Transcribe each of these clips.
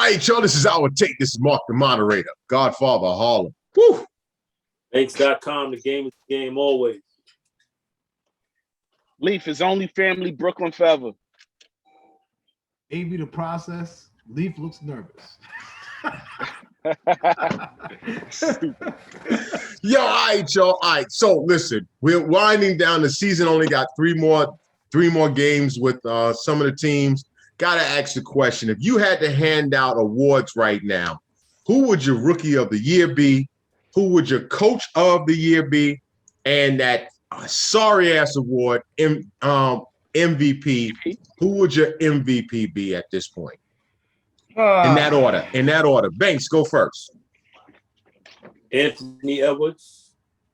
right, y'all. This is our take. This is Mark, the moderator, Godfather of Harlem. Woo! Banks.com. The game is the game always. Leaf is only family. Brooklyn forever. AB the process. Leaf looks nervous. Yo, all right, y'all. All right. So listen, we're winding down. The season only got three more games with some of the teams. Gotta ask the question: if you had to hand out awards right now, who would your rookie of the year be? Who would your coach of the year be? And that sorry ass award, MVP. Who would your MVP be at this point? In that order. In that order. Banks, go first. Anthony Edwards,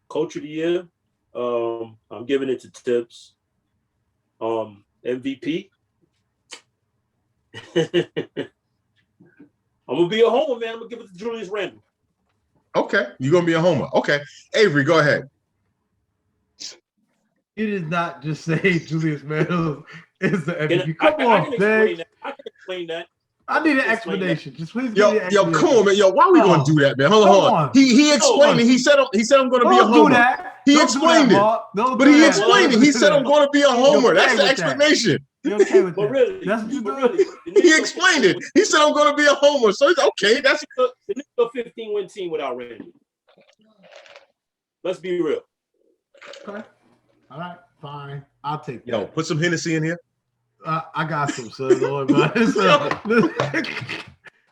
coach of the year. I'm giving it to Tibbs. MVP. I'm gonna be a homer, man. I'm gonna give it to Julius Randle. Okay, you're gonna be a homer. Okay, Avery, go ahead. You did not just say Julius Randle is the MVP. I can explain that. I need an explanation. Just please yo, give me an come on, man. Yo, why are we gonna do that, man? Hold on. He explained it. He said I'm gonna be a homer. Do that. He explained it. But he explained it. He said I'm gonna be a homer. That's the explanation. You okay with that? Really, that's what really. He explained it. He said I'm gonna be a homer. So it's okay. That's the Knicks are a 15-win team without Randy. Let's be real. Okay. All right, fine. I'll take that. Yo, put some Hennessy in here. I got some, son. Lord,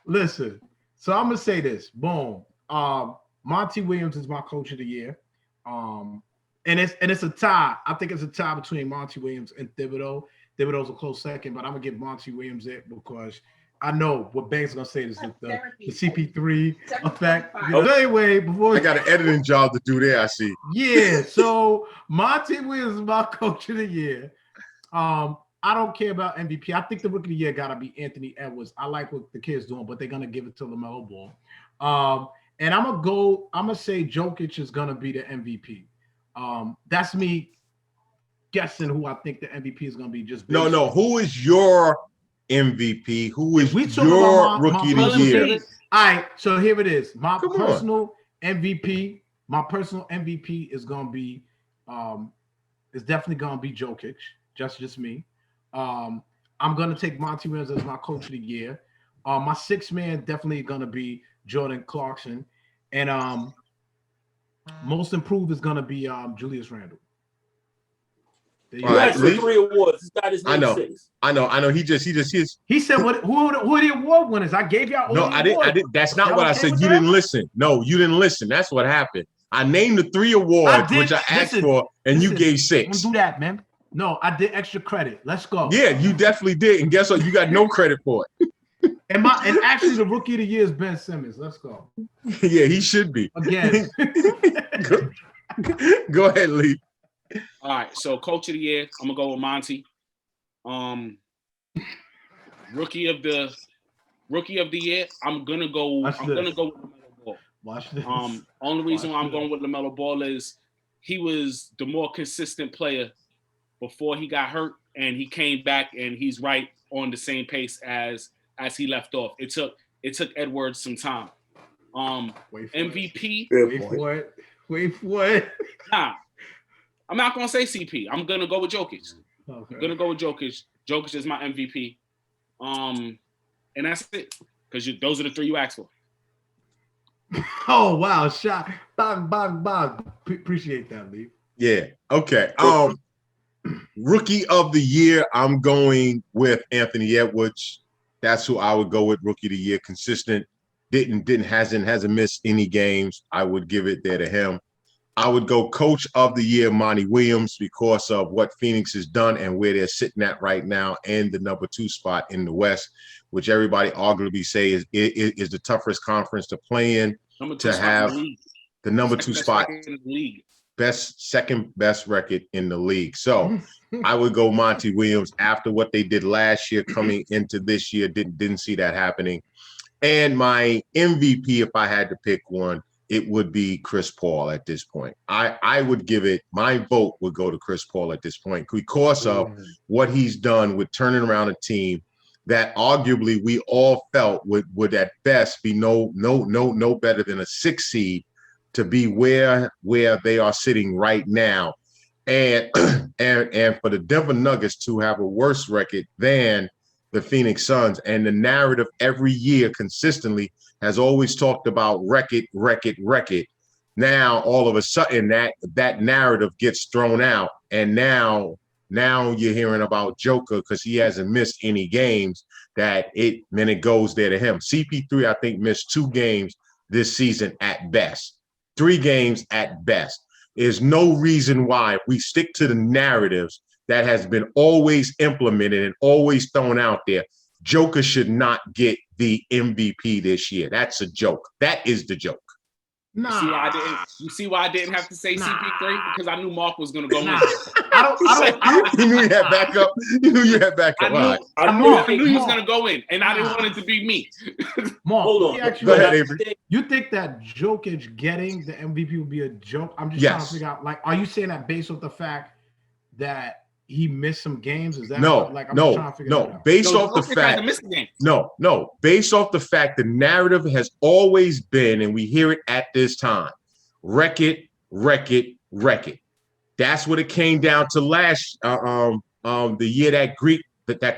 listen. So I'm gonna say this. Boom. Monty Williams is my coach of the year. And it's a tie. I think it's a tie between Monty Williams and Thibodeau. Thibodeau's a close second, but I'm gonna give Monty Williams it because I know what Banks is gonna say is the CP3 effect. Anyway, before I got an editing job to do there, I see. Yeah, so Monty Williams is my coach of the year. I don't care about MVP. I think the rookie of the year gotta be Anthony Edwards. I like what the kid's doing, but they're gonna give it to LaMelo Ball. And I'm gonna say Jokic is gonna be the MVP. That's me guessing who I think the MVP is gonna be. No. Who is your MVP? Who is your rookie of the year? All right, so here it is. My personal MVP is gonna be is definitely gonna be Jokic. Just me. I'm gonna take Monty Williams as my coach of the year. My sixth man definitely gonna be Jordan Clarkson, and most improved is gonna be Julius Randle. You asked for 3 awards. This guy is I know. 6. I know. He said, "Who are the award winners?" I gave y'all. No, I didn't. That's not what I said. You didn't listen. No, you didn't listen. That's what happened. I named the 3 awards which I asked for, and you gave 6. Don't do that, man. No, I did extra credit. Let's go. Yeah, you definitely did. And guess what? You got no credit for it. And actually the rookie of the year is Ben Simmons. Let's go. Yeah, he should be. Again. Go ahead, Lee. All right, so coach of the year, I'm gonna go with Monty. Rookie of the year, I'm gonna go with LaMelo Ball. Watch this. Only reason why I'm going with LaMelo Ball is he was the more consistent player before he got hurt, and he came back and he's right on the same pace as he left off. It took Edwards some time. MVP. Wait for it. Nah, I'm not gonna say CP. I'm gonna go with Jokic. Okay. I'm gonna go with Jokic. Jokic is my MVP. And that's it. Because those are the 3 you asked for. Oh wow, shot. Bang. Appreciate that, Lee. Yeah. Okay. Rookie of the year, I'm going with Anthony Edwards. That's who I would go with. Rookie of the year, consistent. Hasn't missed any games. I would give it there to him. I would go coach of the year, Monty Williams, because of what Phoenix has done and where they're sitting at right now, and the number 2 spot in the West, which everybody arguably say is the toughest conference to play in. To have the number 2 spot in the league. Second best record in the league. So I would go Monty Williams after what they did last year coming into this year. Didn't see that happening. And my MVP, if I had to pick one, it would be Chris Paul at this point. I would give it, my vote would go to Chris Paul at this point because of what he's done with turning around a team, that arguably we all felt would at best be no better than a 6 seed to be where they are sitting right now. And and for the Denver Nuggets to have a worse record than the Phoenix Suns, and the narrative every year consistently has always talked about record. Now all of a sudden that narrative gets thrown out, and now you're hearing about Joker because he hasn't missed any games. Then it goes there to him. CP3 I think missed 2 games this season at best, 3 games at best. There's no reason why, if we stick to the narratives that has been always implemented and always thrown out there, Joker should not get the MVP this year. That's a joke. That is the joke. Nah. You see why I didn't have to say CP3? Because I knew Mark was going to go in. I don't. You knew you had backup. You knew you had backup. I knew he was going to go in, and I didn't want it to be me. Mark, hold on. Go ahead, Avery. You think that Jokic getting the MVP would be a joke? I'm just trying to figure out. Like, are you saying that based off the fact that he missed some games? Is that no? Based off the fact, based off the fact the narrative has always been, and we hear it at this time, record. That's what it came down to last the year that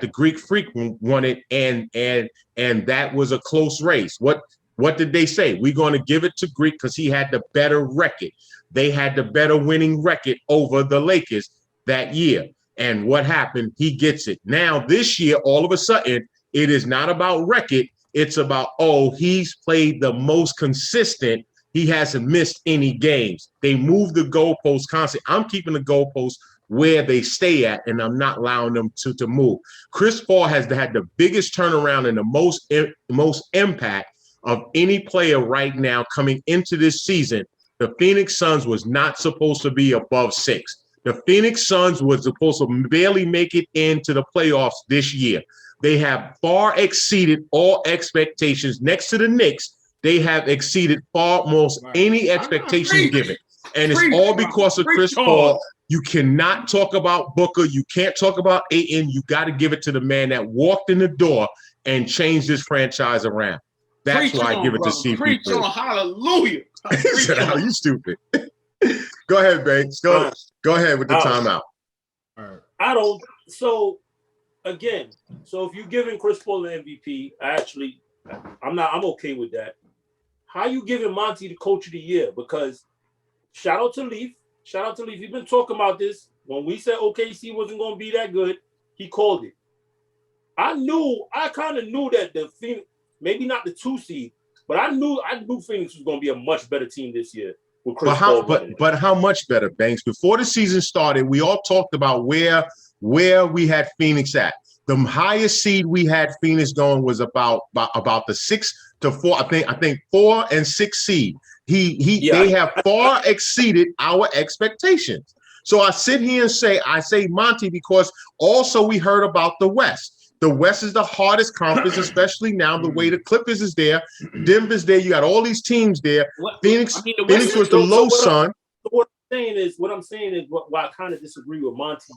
the Greek Freak won it, and that was a close race. What did they say? We're going to give it to Greek because he had the better record. They had the better winning record over the Lakers that year. And what happened? He gets it. Now, this year, all of a sudden, it is not about record. It's about, he's played the most consistent. He hasn't missed any games. They move the goalposts constantly. I'm keeping the goalposts where they stay at, and I'm not allowing them to move. Chris Paul has had the biggest turnaround and the most impact of any player right now coming into this season. The Phoenix Suns was not supposed to be above 6. The Phoenix Suns was supposed to barely make it into the playoffs this year. They have far exceeded all expectations. Next to the Knicks, they have exceeded far most any expectation given. And it's all because of Chris Paul. You cannot talk about Booker. You can't talk about Ayton. You got to give it to the man that walked in the door and changed this franchise around. That's why I give it to CP3. Preach on, hallelujah. Are you stupid? Go ahead, Banks. Go ahead with the timeout. All right. I don't. So again, if you're giving Chris Paul the MVP, I'm okay with that. How you giving Monty the Coach of the Year? Because shout out to Leaf. He's been talking about this. When we said OKC wasn't going to be that good, he called it. I kind of knew that the Phoenix, maybe not the 2 seed, but I knew Phoenix was going to be a much better team this year. But how much better, Banks? Before the season started, we all talked about where we had Phoenix at. The highest seed we had Phoenix going was about the 6 to 4. I think 4 and 6 seed. They have far exceeded our expectations. So I sit here and say Monty because also we heard about the West. The West is the hardest conference, especially now the way the Clippers is there, Denver's there. You got all these teams there. Phoenix was the low sun. What I'm saying is why I kind of disagree with Monty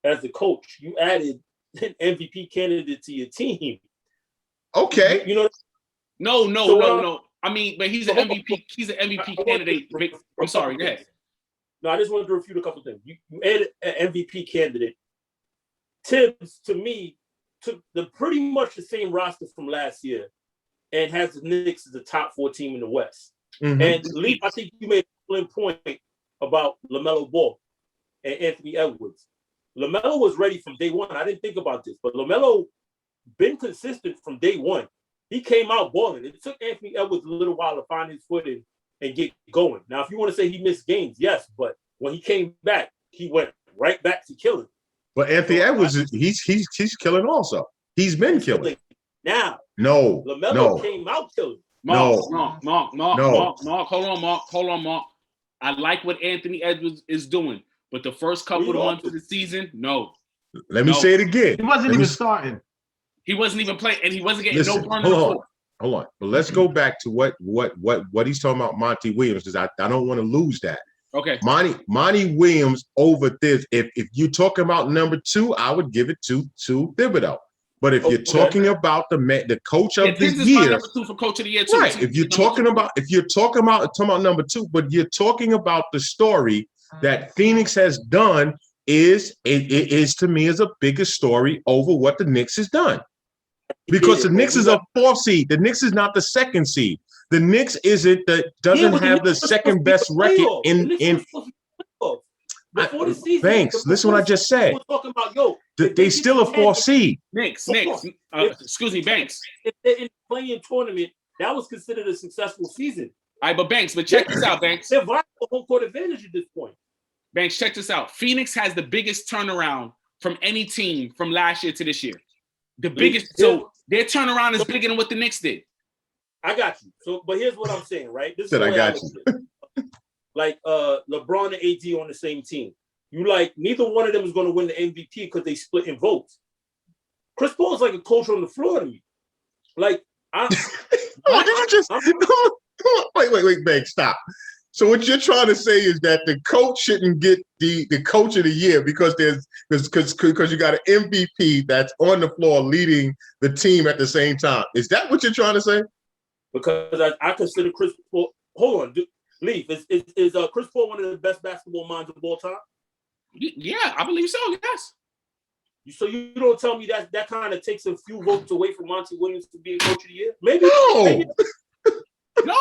as the coach. You added an MVP candidate to your team. Okay. You know. No. I mean, but he's an MVP. He's an MVP candidate. I'm sorry. Go ahead. No, I just wanted to refute a couple things. You added an MVP candidate. Tibbs, to me, took pretty much the same roster from last year and has the Knicks as the top 4 team in the West. Mm-hmm. And Leaf, I think you made a excellent point about LaMelo Ball and Anthony Edwards. LaMelo was ready from day one. I didn't think about this, but LaMelo been consistent from day one. He came out balling. It took Anthony Edwards a little while to find his footing and get going. Now, if you want to say he missed games, yes, but when he came back, he went right back to killing. But Anthony Edwards, he's killing also. He's been killing. Now, LaMelo came out killing. Mark, hold on, Mark. I like what Anthony Edwards is doing, but the first couple of months of the season, no. Let me say it again. He wasn't even starting. He wasn't even playing, and he wasn't getting no burn. Hold on. But let's go back to what he's talking about, Monty Williams, because I don't want to lose that. Okay. Monty Williams over this. If you're talking about number 2, I would give it to Thibodeau. But if you're talking about the coach of the Tibbs is my year, number 2 for coach of the year too. right? If you're talking about number 2, but you're talking about the story that Phoenix has done is to me is a bigger story over what the Knicks has done. Because the Knicks is a 4th seed. The Knicks is not the 2nd seed. The Knicks doesn't have the second best record in before the season. Banks, listen what I just said. Talking about they still a 4th seed. Knicks. Excuse me, Banks. If they're in the playing tournament, that was considered a successful season. All right, but check this out, Banks. They're viable home court advantage at this point. Banks, check this out. Phoenix has the biggest turnaround from any team from last year to this year. The biggest. So their turnaround is bigger than what the Knicks did. I got you. So, but here's what I'm saying, right? This is I got you. Like LeBron and AD on the same team. Neither one of them is going to win the MVP because they split in votes. Chris Paul is like a coach on the floor to me. Wait, Banks, stop. So what you're trying to say is that the coach shouldn't get the coach of the year because you got an MVP that's on the floor leading the team at the same time. Is that what you're trying to say? Because I consider Chris Paul. Hold on, Leaf. Is Chris Paul one of the best basketball minds of all time? Yeah, I believe so. Yes. So you don't tell me that kind of takes a few votes away from Monty Williams to be a coach of the year? Maybe. No. Maybe. No,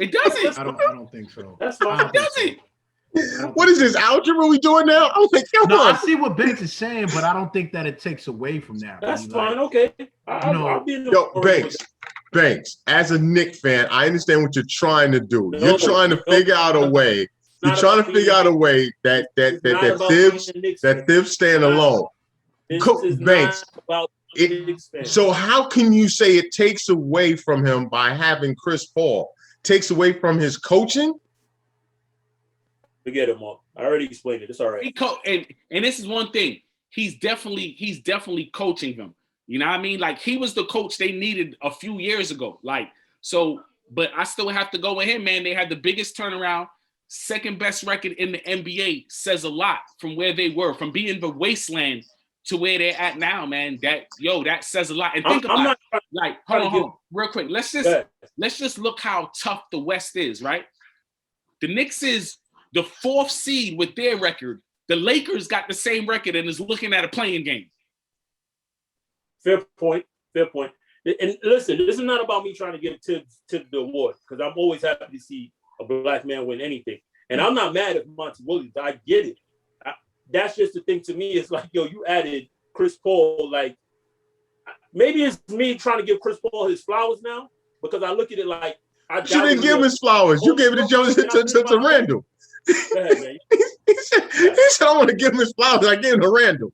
it doesn't. I don't think so. That's why it doesn't. What is this algebra we doing now? I was like, come on. I see what Banks is saying, but I don't think that it takes away from that. That's fine. Okay. I'll be in the Banks, as a Knicks fan, I understand what you're trying to do. You're trying to figure out a way. You're trying to figure out a way that Thibs stand alone. Banks. So how can you say it takes away from him by having Chris Paul? Takes away from his coaching? Forget it, Mark. I already explained it. It's all right. And this is one thing. He's definitely coaching them. You know what I mean? Like, he was the coach they needed a few years ago. But I still have to go with him, man. They had the biggest turnaround, second best record in the NBA. Says a lot from where they were, from being the wasteland to where they're at now, man. That says a lot. And think about it. Hold on, real quick. Let's just look how tough the West is, right? The Knicks is the 4th seed with their record. The Lakers got the same record and is looking at a playing game. Fair point. And listen, this is not about me trying to give Tibbs the award, because I'm always happy to see a black man win anything. And I'm not mad at Monty Williams. I get it. That's just the thing to me. It's like, you added Chris Paul. Like, maybe it's me trying to give Chris Paul his flowers now, because I look at it like you didn't give him his flowers. You gave it to Randall. Go ahead, man. He said, I want to give him his flowers. I gave him to Randall.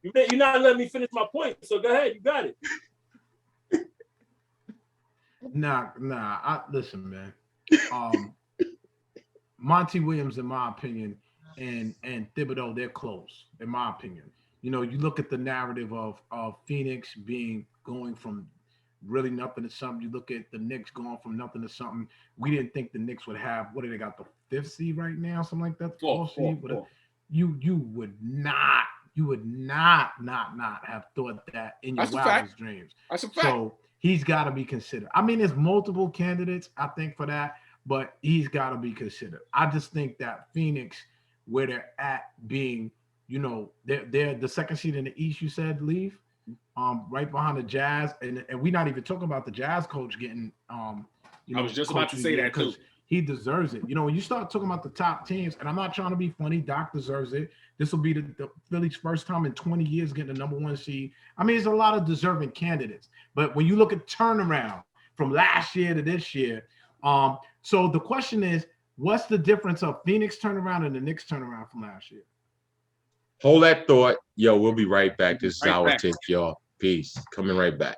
You're not letting me finish my point. So go ahead. You got it. Listen, man. Monty Williams, in my opinion, and Thibodeau, they're close, in my opinion. You look at the narrative of Phoenix going from really nothing to something. You look at the Knicks going from nothing to something. We didn't think the Knicks would have, what do they got, the 5th seed right now? Something like that? 4th seed? Four. You would not have thought that in your wildest dreams. That's a fact. So he's got to be considered. I mean, there's multiple candidates, I think, for that, but he's got to be considered. I just think that Phoenix, where they're at, being, they're the 2nd seed in the East, you said, Leave, right behind the Jazz, and we're not even talking about the Jazz coach getting, I was just about to say that too. He deserves it. When you start talking about the top teams, and I'm not trying to be funny, Doc deserves it. This will be the Phillies' first time in 20 years getting the number 1 seed. I mean, there's a lot of deserving candidates. But when you look at turnaround from last year to this year, so the question is, what's the difference of Phoenix turnaround and the Knicks turnaround from last year? Hold that thought. Yo, we'll be right back. This is our take, y'all. Peace. Coming right back.